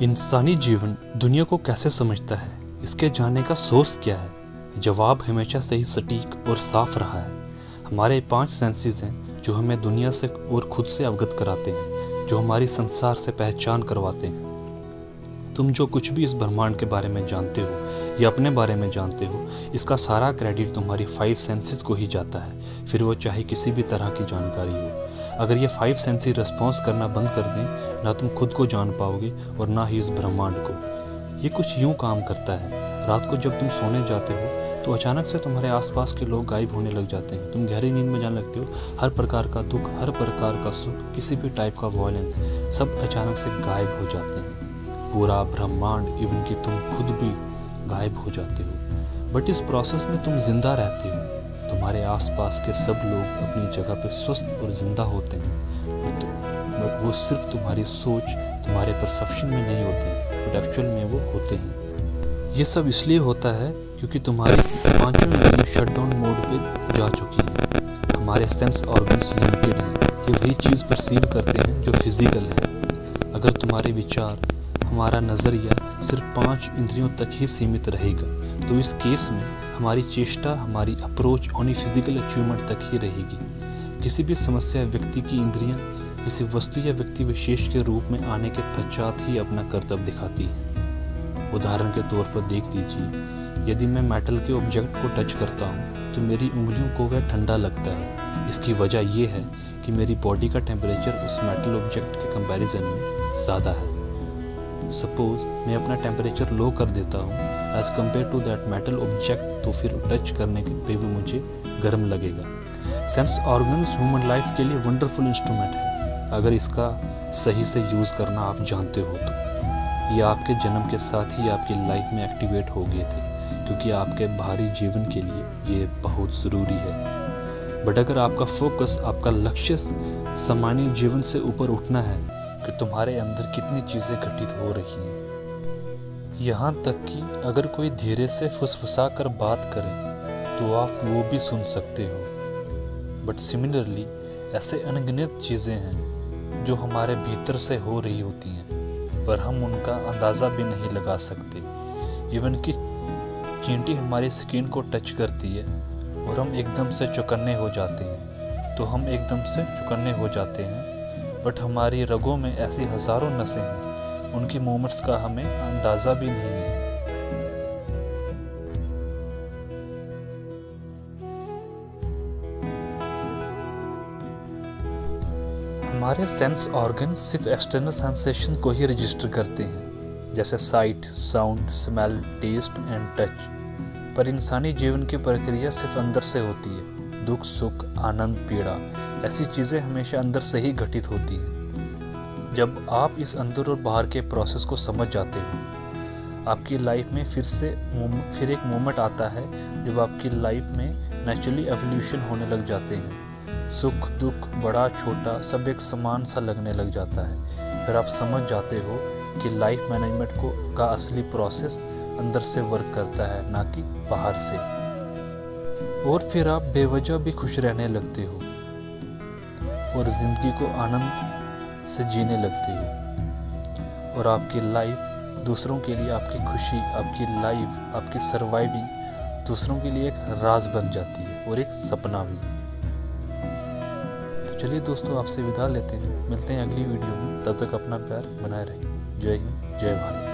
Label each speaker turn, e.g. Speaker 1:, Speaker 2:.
Speaker 1: इंसानी जीवन दुनिया को कैसे समझता है, इसके जानने का सोर्स क्या है? जवाब हमेशा से ही सटीक और साफ रहा है। हमारे 5 सेंसेस हैं जो हमें दुनिया से और खुद से अवगत कराते हैं, जो हमारी संसार से पहचान करवाते हैं। तुम जो कुछ भी इस ब्रह्मांड के बारे में जानते हो या अपने बारे में जानते हो, इसका सारा क्रेडिट तुम्हारी 5 सेंसेस को ही जाता है, फिर वो चाहे किसी भी तरह की जानकारी हो। अगर ये 5 सेंसेस रिस्पॉन्स करना बंद कर दें, ना तुम खुद को जान पाओगे और ना ही इस ब्रह्मांड को। ये कुछ यूँ काम करता है, रात को जब तुम सोने जाते हो तो अचानक से तुम्हारे आसपास के लोग गायब होने लग जाते हैं। तुम गहरी नींद में जाने लगते हो। हर प्रकार का दुख, हर प्रकार का सुख, किसी भी टाइप का वायलेंस, सब अचानक से गायब हो जाते हैं। पूरा ब्रह्मांड, इवन कि तुम खुद भी गायब हो जाते हो। बट इस प्रोसेस में तुम जिंदा रहते हो। तुम्हारे आसपास के सब लोग अपनी जगह पे स्वस्थ और जिंदा होते हैं, बट वो सिर्फ तुम्हारी सोच, तुम्हारे परसेप्शन में नहीं होते, बट एक्चुअल में वो होते हैं। ये सब इसलिए होता है क्योंकि तुम्हारी 5 इंद्रियां शटडाउन मोड पे जा चुकी हैं। हमारे सेंस ऑर्गन्स लिमिटेड हैं, ये वही चीज़ परसीव करते हैं जो फिजिकल है। अगर तुम्हारे विचार, हमारा नज़रिया सिर्फ 5 इंद्रियों तक ही सीमित रहेगा, तो इस केस में हमारी चेष्टा, हमारी अप्रोच ओनली फिजिकल अचीवमेंट तक ही रहेगी। किसी भी समस्या, व्यक्ति की इंद्रियां किसी वस्तु या व्यक्ति विशेष के रूप में आने के पश्चात ही अपना कर्तव्य दिखाती है। उदाहरण के तौर पर देख लीजिए, यदि मैं मेटल के ऑब्जेक्ट को टच करता हूँ तो मेरी उंगलियों को वह ठंडा लगता है। इसकी वजह यह है कि मेरी बॉडी का टेम्परेचर उस मेटल ऑब्जेक्ट के कंपैरिजन में ज़्यादा है। सपोज मैं अपना टेम्परेचर लो कर देता हूँ as compare to that metal object, तो फिर टच करने के पे भी मुझे गर्म लगेगा। सेंस ऑर्गन्स ह्यूमन लाइफ के लिए वंडरफुल इंस्ट्रूमेंट है, अगर इसका सही से यूज़ करना आप जानते हो तो। ये आपके जन्म के साथ ही आपकी लाइफ में एक्टिवेट हो गए थे, क्योंकि आपके बाहरी जीवन के लिए ये बहुत ज़रूरी है। बट अगर आपका फोकस, आपका लक्ष्य सामान्य जीवन से ऊपर उठना है कि तुम्हारे अंदर कितनी चीज़ें घटित हो रही हैं, यहाँ तक कि अगर कोई धीरे से फुसफुसा कर बात करे तो आप वो भी सुन सकते हो। बट सिमिलरली ऐसे अनगिनत चीज़ें हैं जो हमारे भीतर से हो रही होती हैं, पर हम उनका अंदाज़ा भी नहीं लगा सकते। इवन कि चींटी हमारी स्किन को टच करती है और हम एकदम से चौकन्ने हो जाते हैं, तो हम एकदम से चौकन्ने हो जाते हैं। बट हमारी रगों में ऐसी हज़ारों नसें हैं, उनकी मूवमेंट्स का हमें अंदाज़ा भी नहीं है। हमारे सेंस ऑर्गन सिर्फ एक्सटर्नल सेंसेशन को ही रजिस्टर करते हैं, जैसे sight, sound, smell, taste and touch. पर इंसानी जीवन की प्रक्रिया सिर्फ अंदर से होती है। दुख, सुख, आनंद, पीड़ा, ऐसी चीज़ें हमेशा अंदर से ही घटित होती हैं। जब आप इस अंदर और बाहर के प्रोसेस को समझ जाते हो, आपकी लाइफ में फिर एक मोमेंट आता है जब आपकी लाइफ में नेचुरली एवोल्यूशन होने लग जाते हैं। सुख, दुख, बड़ा छोटा सब एक समान सा लगने लग जाता है। फिर आप समझ जाते हो कि लाइफ मैनेजमेंट का असली प्रोसेस अंदर से वर्क करता है, ना कि बाहर से। और फिर आप बेवजह भी खुश रहने लगते हो और ज़िंदगी को आनंद से जीने लगते हो। और आपकी लाइफ दूसरों के लिए, आपकी खुशी, आपकी लाइफ, आपकी सर्वाइविंग दूसरों के लिए एक राज बन जाती है और एक सपना भी। तो चलिए दोस्तों, आपसे विदा लेते हैं, मिलते हैं अगली वीडियो में। तब तक अपना प्यार बनाए रखें। जय हिंद, जय भारत।